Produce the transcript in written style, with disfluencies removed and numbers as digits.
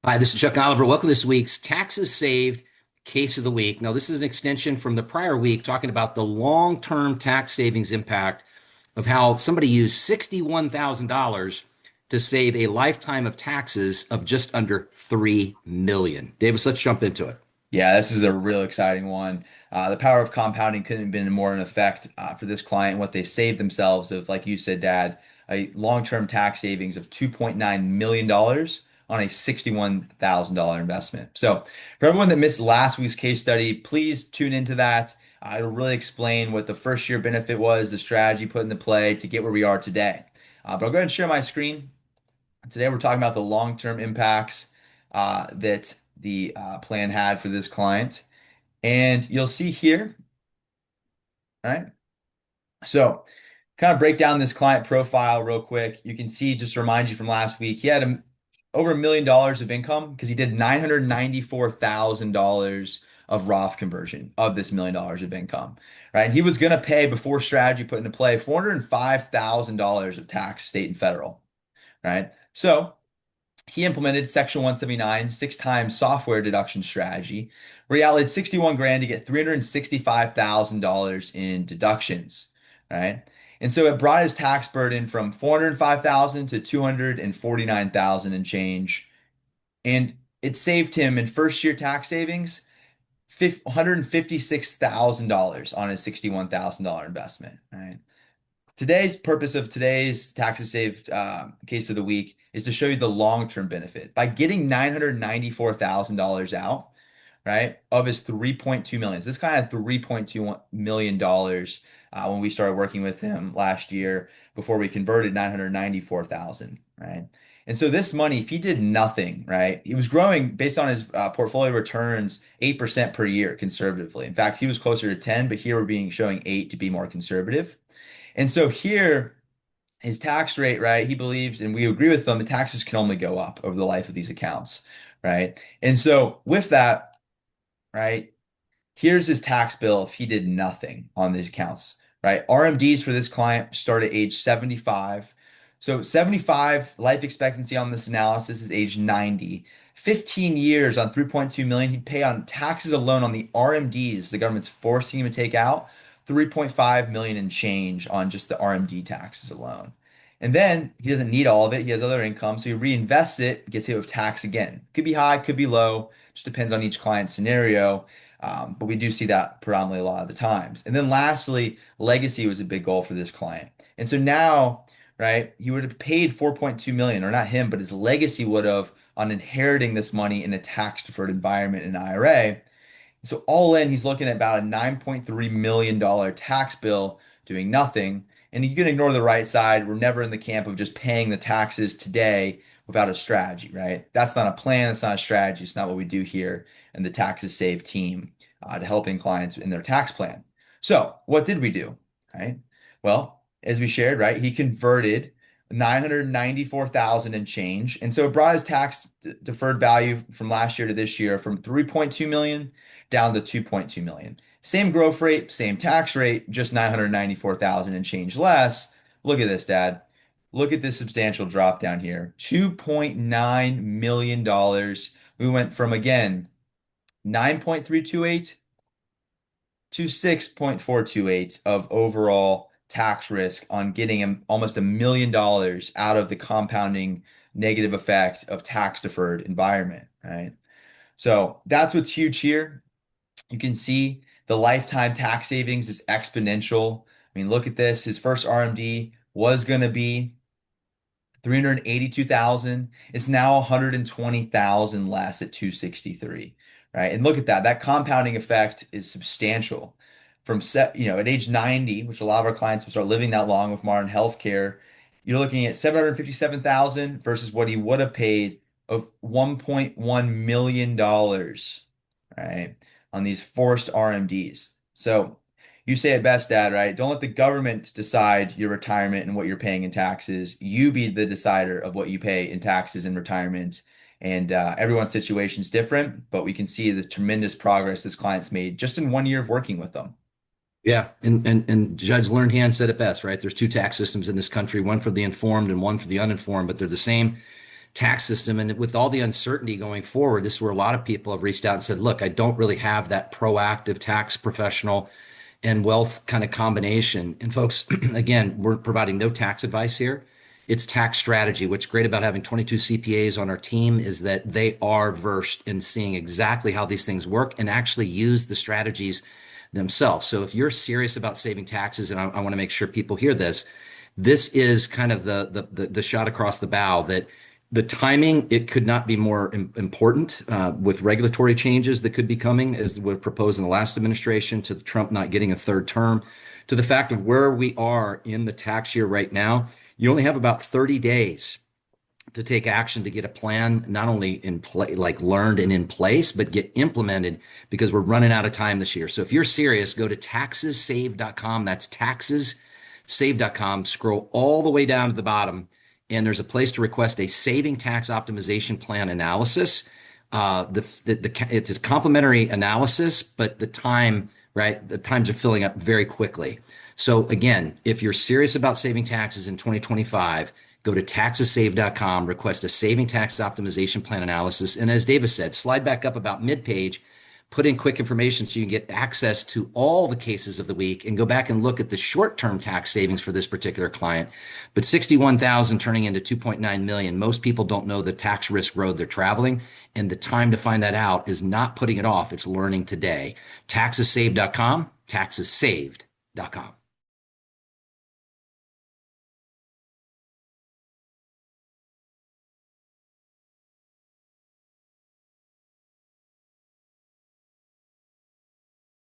Hi, this is Chuck Oliver. Welcome to this week's Taxes Saved Case of the Week. Now, this is an extension from the prior week talking about the long-term tax savings impact of how somebody used $61,000 to save a lifetime of taxes of just under 3 million. Davis, let's jump into it. Yeah, this is a real exciting one. The power of compounding couldn't have been more in effect for this client. What they saved themselves of, like you said, Dad, a long-term tax savings of $2.9 million dollars on a $61,000 investment. So, for everyone that missed last week's case study, please tune into that. It'll really explain what the first year benefit was, the strategy put into play to get where we are today. But I'll go ahead and share my screen. Today, we're talking about the long-term impacts that the plan had for this client. And you'll see here, all right? So, kind of break down this client profile real quick. You can see, just to remind you from last week, he had over $1 million of income because he did $994,000 of Roth conversion of this $1 million of income, right? And he was going to pay before strategy put into play $405,000 of tax, state and federal, right? So, he implemented Section 179 6 times software deduction strategy, where he outlaid 61 grand to get $365,000 in deductions, right? And so it brought his tax burden from 405,000 to 249,000 and change. And it saved him in first year tax savings $156,000 on his $61,000 investment, right? Today's purpose of today's taxes saved case of the week is to show you the long-term benefit. By getting $994,000 out, right, of his 3.2 million. So this guy had $3.2 million when we started working with him last year before we converted 994,000, right? And so this money, if he did nothing, right, he was growing based on his portfolio returns 8% per year conservatively. In fact, he was closer to 10, but here we're being showing 8 to be more conservative. And so here, his tax rate, right? He believes, and we agree with them, the taxes can only go up over the life of these accounts, right? And so with that, right, here's his tax bill if he did nothing on these accounts, right? RMDs for this client start at age 75. So 75 life expectancy on this analysis is age 90. 15 years on 3.2 million, he'd pay on taxes alone on the RMDs the government's forcing him to take out 3.5 million and change on just the RMD taxes alone. And then he doesn't need all of it. He has other income, so he reinvests it, gets hit with tax again. Could be high, could be low, just depends on each client's scenario. But we do see that predominantly a lot of the times. And then lastly, legacy was a big goal for this client. And so now, right, he would have paid 4.2 million, or not him, but his legacy would have on inheriting this money in a tax deferred environment in IRA. So all in, he's looking at about a $9.3 million tax bill doing nothing. And you can ignore the right side. We're never in the camp of just paying the taxes today without a strategy, right? That's not a plan. That's not a strategy. It's not what we do here in the Taxes Save team to helping clients in their tax plan. So what did we do, right? Well, as we shared, right, he converted 994,000 and change. And so it brought his tax deferred value from last year to this year from 3.2 million down to 2.2 million. Same growth rate, same tax rate, just 994,000 and change less. Look at this, Dad. Look at this substantial drop down here. $2.9 million. Dollars. We went from again 9.328 to 6.428 of overall tax risk on getting him almost $1 million out of the compounding negative effect of tax deferred environment, right? So that's what's huge here. You can see the lifetime tax savings is exponential. I mean, look at this. His first RMD was going to be 382,000. It's now 120,000 less at 263, right? And look at that. That compounding effect is substantial. From at age 90, which a lot of our clients will start living that long with modern healthcare, you're looking at 757,000 versus what he would have paid of $1.1 million, right? On these forced RMDs. So you say it best, Dad, right? Don't let the government decide your retirement and what you're paying in taxes. You be the decider of what you pay in taxes and retirement. And everyone's situation is different, but we can see the tremendous progress this client's made just in 1 year of working with them. Yeah, and Judge Learned Hand said it best, right? There's two tax systems in this country, one for the informed and one for the uninformed, but they're the same tax system. And with all the uncertainty going forward, this is where a lot of people have reached out and said, look, I don't really have that proactive tax professional and wealth kind of combination. And folks, again, we're providing no tax advice here. It's tax strategy. What's great about having 22 CPAs on our team is that they are versed in seeing exactly how these things work and actually use the strategies themselves. So if you're serious about saving taxes, and I want to make sure people hear this, this is kind of the shot across the bow that the timing, it could not be more important with regulatory changes that could be coming, as were proposed in the last administration, to Trump not getting a third term, to the fact of where we are in the tax year right now. You only have about 30 days to take action to get a plan not only in play, like learned and in place, but get implemented, because we're running out of time this year. So if you're serious, go to taxessave.com. That's taxessave.com. Scroll all the way down to the bottom, and there's a place to request a saving tax optimization plan analysis. It's a complimentary analysis, but the time, right? The times are filling up very quickly. So again, if you're serious about saving taxes in 2025, go to taxessave.com, request a saving tax optimization plan analysis. And as Davis said, slide back up about mid-page, put in quick information so you can get access to all the cases of the week and go back and look at the short-term tax savings for this particular client. But 61,000 turning into 2.9 million. Most people don't know the tax risk road they're traveling, and the time to find that out is not putting it off. It's learning today. Taxessave.com, taxessaved.com.